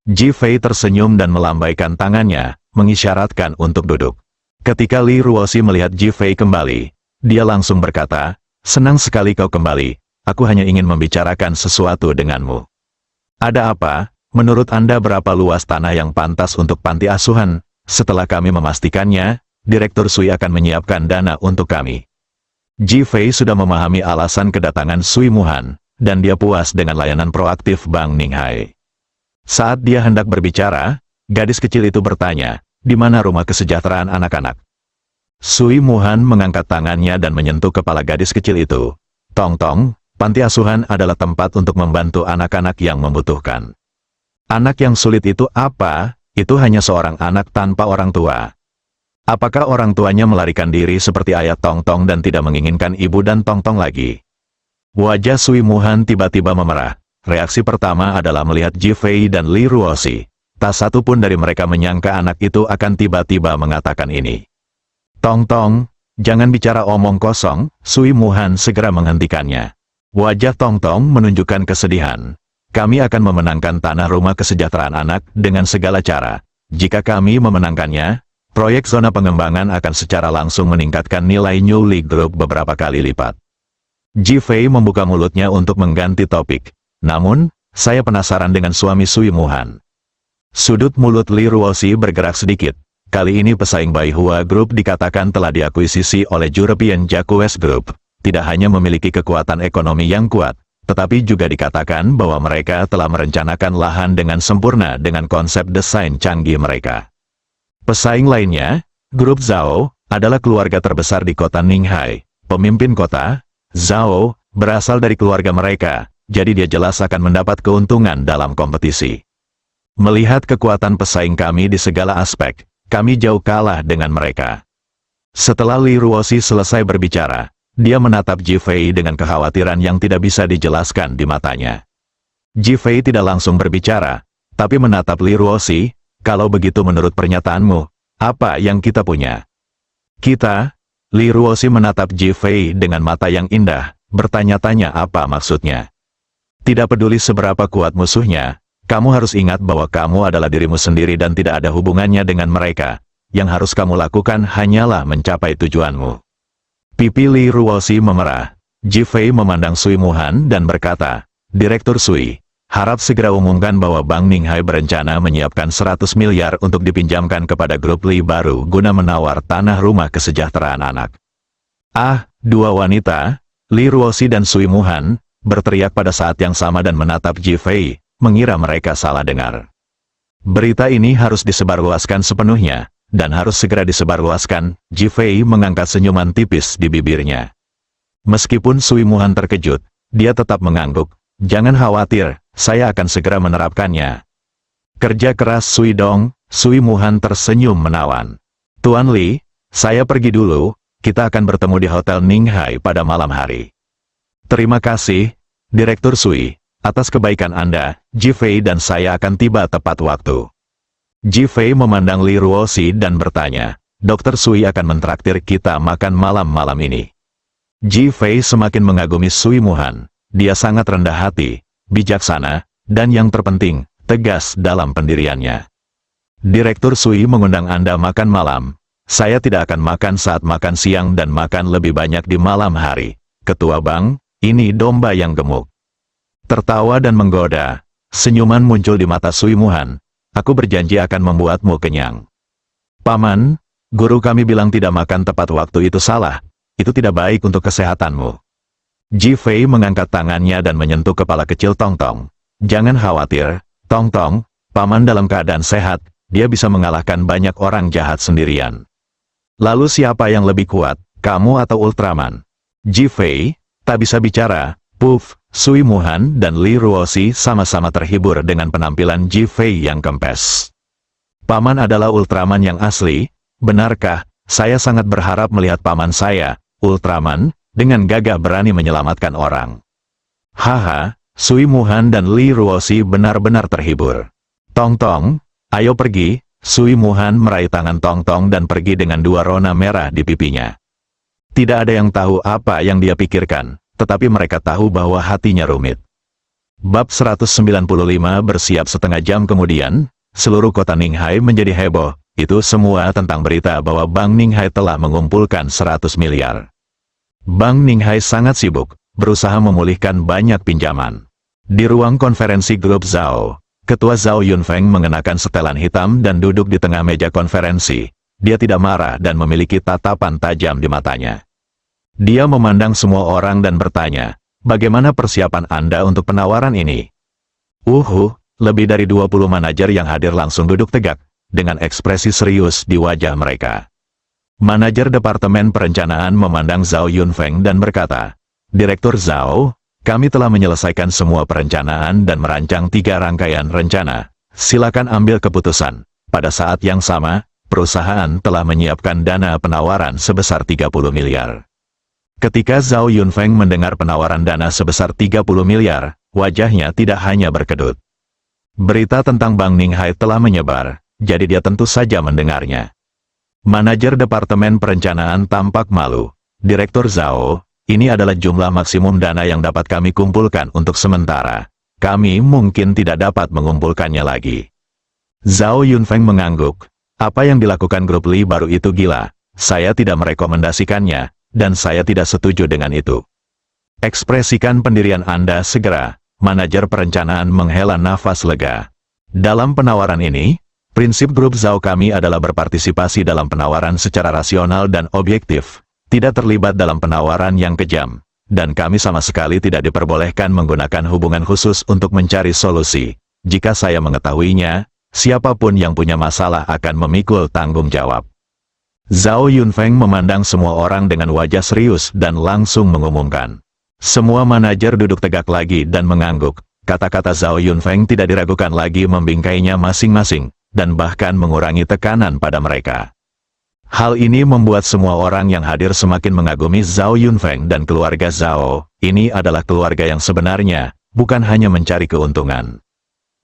Ji Fei tersenyum dan melambaikan tangannya, mengisyaratkan untuk duduk. Ketika Li Ruoxi melihat Ji Fei kembali, dia langsung berkata, "Senang sekali kau kembali, aku hanya ingin membicarakan sesuatu denganmu." "Ada apa? Menurut Anda berapa luas tanah yang pantas untuk panti asuhan? Setelah kami memastikannya, Direktur Sui akan menyiapkan dana untuk kami." Ji Fei sudah memahami alasan kedatangan Sui Muhan, dan dia puas dengan layanan proaktif Bang Ninghai. Saat dia hendak berbicara, gadis kecil itu bertanya, "Di mana rumah kesejahteraan anak-anak?" Sui Muhan mengangkat tangannya dan menyentuh kepala gadis kecil itu. "Tong Tong, panti asuhan adalah tempat untuk membantu anak-anak yang membutuhkan." "Anak yang sulit itu apa? Itu hanya seorang anak tanpa orang tua. Apakah orang tuanya melarikan diri seperti ayah Tong Tong dan tidak menginginkan ibu dan Tong Tong lagi?" Wajah Sui Muhan tiba-tiba memerah. Reaksi pertama adalah melihat Ji Fei dan Li Ruoxi. Tak satu pun dari mereka menyangka anak itu akan tiba-tiba mengatakan ini. "Tong Tong, jangan bicara omong kosong." Sui Muhan segera menghentikannya. Wajah Tong Tong menunjukkan kesedihan. "Kami akan memenangkan tanah rumah kesejahteraan anak dengan segala cara. Jika kami memenangkannya, proyek zona pengembangan akan secara langsung meningkatkan nilai New League Group beberapa kali lipat." Ji Fei membuka mulutnya untuk mengganti topik. "Namun, saya penasaran dengan suami Sui Muhan." Sudut mulut Li Ruoxi bergerak sedikit. Kali ini pesaing Baihua Group dikatakan telah diakuisisi oleh European Jacques Group. Tidak hanya memiliki kekuatan ekonomi yang kuat, tetapi juga dikatakan bahwa mereka telah merencanakan lahan dengan sempurna dengan konsep desain canggih mereka. Pesaing lainnya, Grup Zhao, adalah keluarga terbesar di kota Ninghai. Pemimpin kota, Zhao, berasal dari keluarga mereka, jadi dia jelas akan mendapat keuntungan dalam kompetisi. Melihat kekuatan pesaing kami di segala aspek, kami jauh kalah dengan mereka. Setelah Li Ruoxi selesai berbicara, dia menatap Ji Fei dengan kekhawatiran yang tidak bisa dijelaskan di matanya. Ji Fei tidak langsung berbicara, tapi menatap Li Ruoxi. "Kalau begitu menurut pernyataanmu, apa yang kita punya?" "Kita?" Li Ruoxi menatap Ji Fei dengan mata yang indah, bertanya-tanya apa maksudnya. "Tidak peduli seberapa kuat musuhnya, kamu harus ingat bahwa kamu adalah dirimu sendiri dan tidak ada hubungannya dengan mereka. Yang harus kamu lakukan hanyalah mencapai tujuanmu." Pipi Li Ruoxi memerah. Ji Fei memandang Sui Muhan dan berkata, "Direktur Sui, harap segera umumkan bahwa Bang Ninghai berencana menyiapkan 100 miliar untuk dipinjamkan kepada grup Li baru guna menawar tanah rumah kesejahteraan anak." "Ah!" Dua wanita, Li Ruoxi dan Sui Muhan, berteriak pada saat yang sama dan menatap Ji Fei, mengira mereka salah dengar. "Berita ini harus disebarluaskan sepenuhnya, dan harus segera disebarluaskan." Ji Fei mengangkat senyuman tipis di bibirnya. Meskipun Sui Muhan terkejut, dia tetap mengangguk. "Jangan khawatir, saya akan segera menerapkannya." "Kerja keras Sui Dong." Sui Muhan tersenyum menawan. "Tuan Li, saya pergi dulu, kita akan bertemu di Hotel Ninghai pada malam hari." "Terima kasih, Direktur Sui, atas kebaikan Anda." Ji Fei dan saya akan tiba tepat waktu. Ji Fei memandang Li Ruoxi dan bertanya, "Dokter Sui akan mentraktir kita makan malam-malam ini." Ji Fei semakin mengagumi Sui Muhan. Dia sangat rendah hati, bijaksana, dan yang terpenting, tegas dalam pendiriannya. "Direktur Sui mengundang Anda makan malam. Saya tidak akan makan saat makan siang dan makan lebih banyak di malam hari. Ketua Bang, ini domba yang gemuk." Tertawa dan menggoda, senyuman muncul di mata Sui Muhan. "Aku berjanji akan membuatmu kenyang." "Paman, guru kami bilang tidak makan tepat waktu itu salah. Itu tidak baik untuk kesehatanmu." Ji Fei mengangkat tangannya dan menyentuh kepala kecil Tong Tong. "Jangan khawatir, Tong Tong, paman dalam keadaan sehat, dia bisa mengalahkan banyak orang jahat sendirian." "Lalu siapa yang lebih kuat, kamu atau Ultraman?" Ji Fei tak bisa bicara. Puff, Sui Muhan dan Li Ruoxi sama-sama terhibur dengan penampilan Ji Fei yang kempes. "Paman adalah Ultraman yang asli, benarkah?" "Saya sangat berharap melihat paman saya, Ultraman." dengan gagah berani menyelamatkan orang. Haha, Sui Muhan dan Li Ruoxi benar-benar terhibur. Tong Tong, ayo pergi. Sui Muhan meraih tangan Tong Tong dan pergi dengan dua rona merah di pipinya. Tidak ada yang tahu apa yang dia pikirkan, tetapi mereka tahu bahwa hatinya rumit. Bab 195 bersiap setengah jam kemudian, seluruh kota Ninghai menjadi heboh. Itu semua tentang berita bahwa Bank Ninghai telah mengumpulkan 100 miliar. Bank Ninghai sangat sibuk, berusaha memulihkan banyak pinjaman. Di ruang konferensi grup Zhao, Ketua Zhao Yunfeng mengenakan setelan hitam dan duduk di tengah meja konferensi. Dia tidak marah dan memiliki tatapan tajam di matanya. Dia memandang semua orang dan bertanya, bagaimana persiapan Anda untuk penawaran ini? Lebih dari 20 manajer yang hadir langsung duduk tegak, dengan ekspresi serius di wajah mereka. Manajer Departemen Perencanaan memandang Zhao Yunfeng dan berkata, Direktur Zhao, kami telah menyelesaikan semua perencanaan dan merancang 3 rangkaian rencana. Silakan ambil keputusan. Pada saat yang sama, perusahaan telah menyiapkan dana penawaran sebesar 30 miliar. Ketika Zhao Yunfeng mendengar penawaran dana sebesar 30 miliar, wajahnya tidak hanya berkedut. Berita tentang Bank Ninghai telah menyebar, jadi dia tentu saja mendengarnya. Manajer Departemen Perencanaan tampak malu. Direktur Zhao, ini adalah jumlah maksimum dana yang dapat kami kumpulkan untuk sementara. Kami mungkin tidak dapat mengumpulkannya lagi. Zhao Yunfeng mengangguk. Apa yang dilakukan grup Li baru itu gila. Saya tidak merekomendasikannya, dan saya tidak setuju dengan itu. Ekspresikan pendirian Anda segera. Manajer perencanaan menghela nafas lega. Dalam penawaran ini, prinsip grup Zhao kami adalah berpartisipasi dalam penawaran secara rasional dan objektif. Tidak terlibat dalam penawaran yang kejam, dan kami sama sekali tidak diperbolehkan menggunakan hubungan khusus untuk mencari solusi. Jika saya mengetahuinya, siapapun yang punya masalah akan memikul tanggung jawab. Zhao Yunfeng memandang semua orang dengan wajah serius dan langsung mengumumkan. Semua manajer duduk tegak lagi dan mengangguk. Kata-kata Zhao Yunfeng tidak diragukan lagi membingkainya masing-masing, dan bahkan mengurangi tekanan pada mereka. Hal ini membuat semua orang yang hadir semakin mengagumi Zhao Yunfeng dan keluarga Zhao. Ini adalah keluarga yang sebenarnya, bukan hanya mencari keuntungan.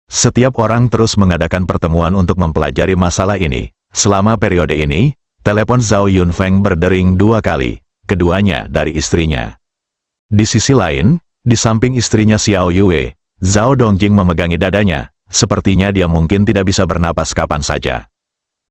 Setiap orang terus mengadakan pertemuan untuk mempelajari masalah ini. Selama periode ini, telepon Zhao Yunfeng berdering 2 kali, keduanya dari istrinya. Di sisi lain, di samping istrinya Xiao Yue, Zhao Dongjing memegangi dadanya, sepertinya dia mungkin tidak bisa bernapas kapan saja.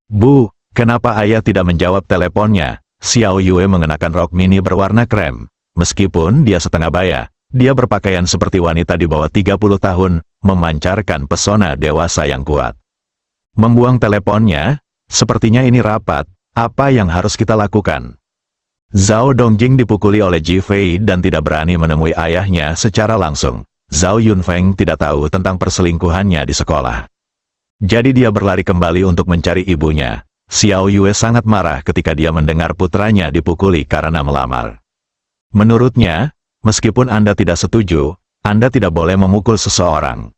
Bu, kenapa ayah tidak menjawab teleponnya? Xiao Yue mengenakan rok mini berwarna krem. Meskipun dia setengah baya, dia berpakaian seperti wanita di bawah 30 tahun, memancarkan pesona dewasa yang kuat. Membuang teleponnya? Sepertinya ini rapat. Apa yang harus kita lakukan? Zhao Dongjing dipukuli oleh Ji Fei dan tidak berani menemui ayahnya secara langsung. Zhao Yunfeng tidak tahu tentang perselingkuhannya di sekolah. Jadi dia berlari kembali untuk mencari ibunya. Xiao Yue sangat marah ketika dia mendengar putranya dipukuli karena melamar. Menurutnya, meskipun Anda tidak setuju, Anda tidak boleh memukul seseorang.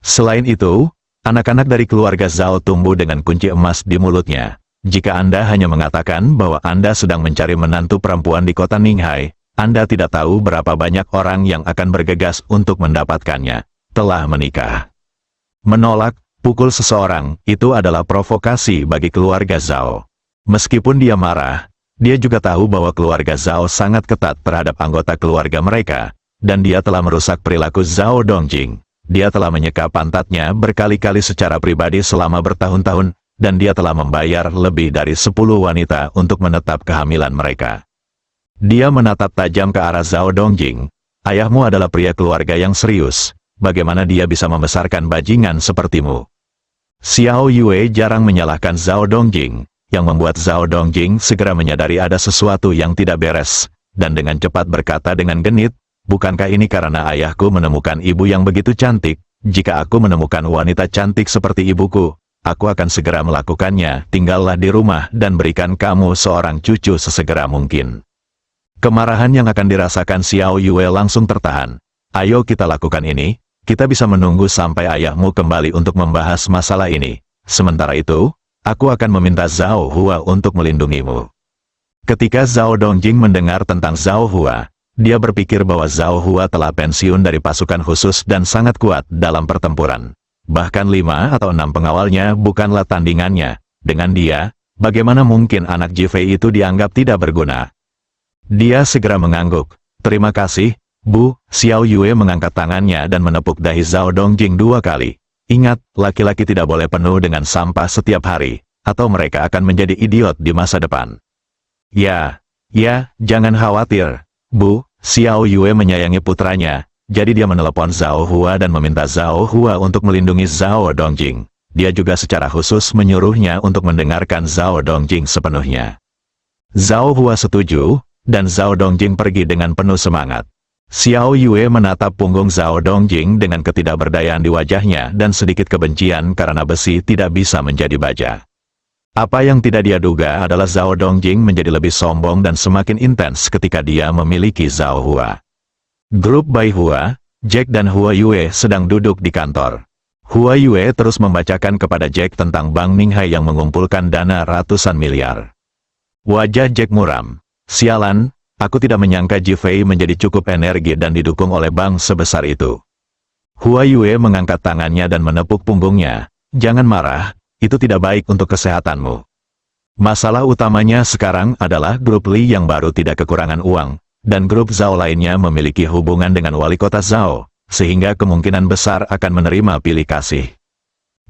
Selain itu, anak-anak dari keluarga Zhao tumbuh dengan kunci emas di mulutnya. Jika Anda hanya mengatakan bahwa Anda sedang mencari menantu perempuan di kota Ninghai, Anda tidak tahu berapa banyak orang yang akan bergegas untuk mendapatkannya. Telah menikah. Menolak, pukul seseorang, itu adalah provokasi bagi keluarga Zhao. Meskipun dia marah, dia juga tahu bahwa keluarga Zhao sangat ketat terhadap anggota keluarga mereka, dan dia telah merusak perilaku Zhao Dongjing. Dia telah menyeka pantatnya berkali-kali secara pribadi selama bertahun-tahun, dan dia telah membayar lebih dari 10 wanita untuk menetap kehamilan mereka. Dia menatap tajam ke arah Zhao Dongjing. Ayahmu adalah pria keluarga yang serius. Bagaimana dia bisa membesarkan bajingan sepertimu? Xiao Yue jarang menyalahkan Zhao Dongjing, yang membuat Zhao Dongjing segera menyadari ada sesuatu yang tidak beres, dan dengan cepat berkata dengan genit, bukankah ini karena ayahku menemukan ibu yang begitu cantik? Jika aku menemukan wanita cantik seperti ibuku, aku akan segera melakukannya. Tinggallah di rumah dan berikan kamu seorang cucu sesegera mungkin. Kemarahan yang akan dirasakan Xiao Yue langsung tertahan. Ayo kita lakukan ini, kita bisa menunggu sampai ayahmu kembali untuk membahas masalah ini. Sementara itu, aku akan meminta Zhao Hua untuk melindungimu. Ketika Zhao Dongjing mendengar tentang Zhao Hua, dia berpikir bahwa Zhao Hua telah pensiun dari pasukan khusus dan sangat kuat dalam pertempuran. Bahkan 5 atau 6 pengawalnya bukanlah tandingannya. Dengan dia, bagaimana mungkin anak Jifei itu dianggap tidak berguna? Dia segera mengangguk. Terima kasih, Bu. Xiao Yue mengangkat tangannya dan menepuk dahi Zhao Dongjing 2 kali. Ingat, laki-laki tidak boleh penuh dengan sampah setiap hari, atau mereka akan menjadi idiot di masa depan. Ya, jangan khawatir, Bu. Xiao Yue menyayangi putranya, jadi dia menelepon Zhao Hua dan meminta Zhao Hua untuk melindungi Zhao Dongjing. Dia juga secara khusus menyuruhnya untuk mendengarkan Zhao Dongjing sepenuhnya. Zhao Hua setuju, dan Zhao Dongjing pergi dengan penuh semangat. Xiao Yue menatap punggung Zhao Dongjing dengan ketidakberdayaan di wajahnya dan sedikit kebencian karena besi tidak bisa menjadi baja. Apa yang tidak dia duga adalah Zhao Dongjing menjadi lebih sombong dan semakin intens ketika dia memiliki Zhao Hua. Grup Bai Hua, Jack dan Hua Yue sedang duduk di kantor. Hua Yue terus membacakan kepada Jack tentang Bang Ninghai yang mengumpulkan dana ratusan miliar. Wajah Jack muram. Sialan, aku tidak menyangka Jifei menjadi cukup energi dan didukung oleh bank sebesar itu. Hua Yue mengangkat tangannya dan menepuk punggungnya. Jangan marah, itu tidak baik untuk kesehatanmu. Masalah utamanya sekarang adalah grup Li yang baru tidak kekurangan uang, dan grup Zhao lainnya memiliki hubungan dengan wali kota Zhao, sehingga kemungkinan besar akan menerima pilih kasih.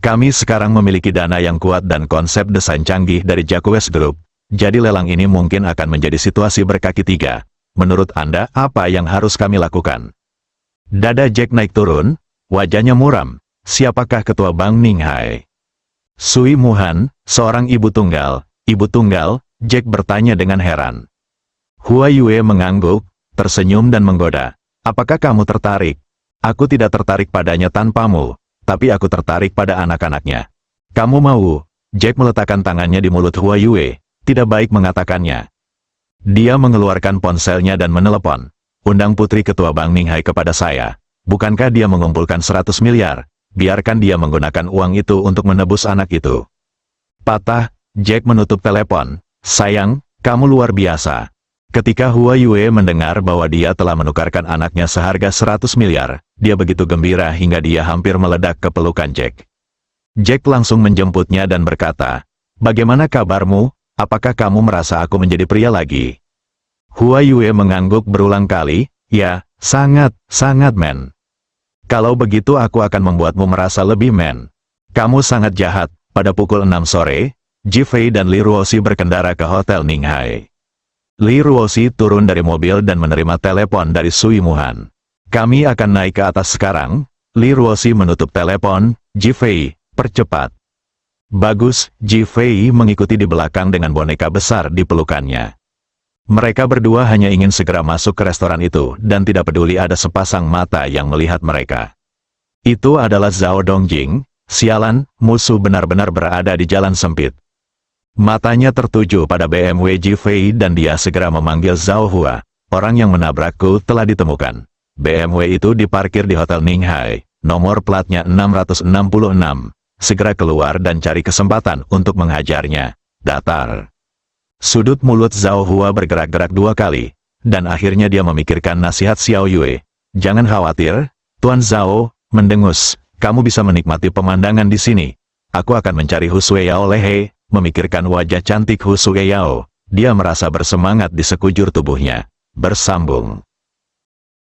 Kami sekarang memiliki dana yang kuat dan konsep desain canggih dari Jacques Group. Jadi lelang ini mungkin akan menjadi situasi berkaki 3. Menurut Anda, apa yang harus kami lakukan? Dada Jack naik turun, wajahnya muram. Siapakah ketua Bang Ninghai? Sui Muhan, seorang ibu tunggal. Ibu tunggal, Jack bertanya dengan heran. Hua Yue mengangguk, tersenyum dan menggoda. Apakah kamu tertarik? Aku tidak tertarik padanya tanpamu, tapi aku tertarik pada anak-anaknya. Kamu mau? Jack meletakkan tangannya di mulut Hua Yue. Tidak baik mengatakannya. Dia mengeluarkan ponselnya dan menelepon. Undang putri ketua Bang Ninghai kepada saya. Bukankah dia mengumpulkan 100 miliar? Biarkan dia menggunakan uang itu untuk menebus anak itu. Patah, Jack menutup telepon. Sayang, kamu luar biasa. Ketika Hua Yue mendengar bahwa dia telah menukarkan anaknya seharga 100 miliar, dia begitu gembira hingga dia hampir meledak ke pelukan Jack. Jack langsung menjemputnya dan berkata, "Bagaimana kabarmu? Apakah kamu merasa aku menjadi pria lagi?" Hua Yue mengangguk berulang kali, "Ya, sangat men. Kalau begitu aku akan membuatmu merasa lebih men. Kamu sangat jahat." Pada pukul 6 sore, Jifei dan Li Ruoxi berkendara ke Hotel Ninghai. Li Ruoxi turun dari mobil dan menerima telepon dari Sui Muhan. "Kami akan naik ke atas sekarang." Li Ruoxi menutup telepon. "Jifei, percepat." Bagus, Jifei mengikuti di belakang dengan boneka besar di pelukannya. Mereka berdua hanya ingin segera masuk ke restoran itu dan tidak peduli ada sepasang mata yang melihat mereka. Itu adalah Zhao Dongjing. Sialan, musuh benar-benar berada di jalan sempit. Matanya tertuju pada BMW Jifei dan dia segera memanggil Zhao Hua. Orang yang menabrakku telah ditemukan. BMW itu diparkir di Hotel Ninghai. Nomor platnya 666. Segera keluar dan cari kesempatan untuk menghajarnya. Datar. Sudut mulut Zhao Hua bergerak-gerak 2 kali, dan akhirnya dia memikirkan nasihat Xiao Yue. "Jangan khawatir, Tuan Zhao," mendengus, "kamu bisa menikmati pemandangan di sini. Aku akan mencari Hu Sueyao Lehe." Memikirkan wajah cantik Hu Sueyao, dia merasa bersemangat di sekujur tubuhnya. Bersambung.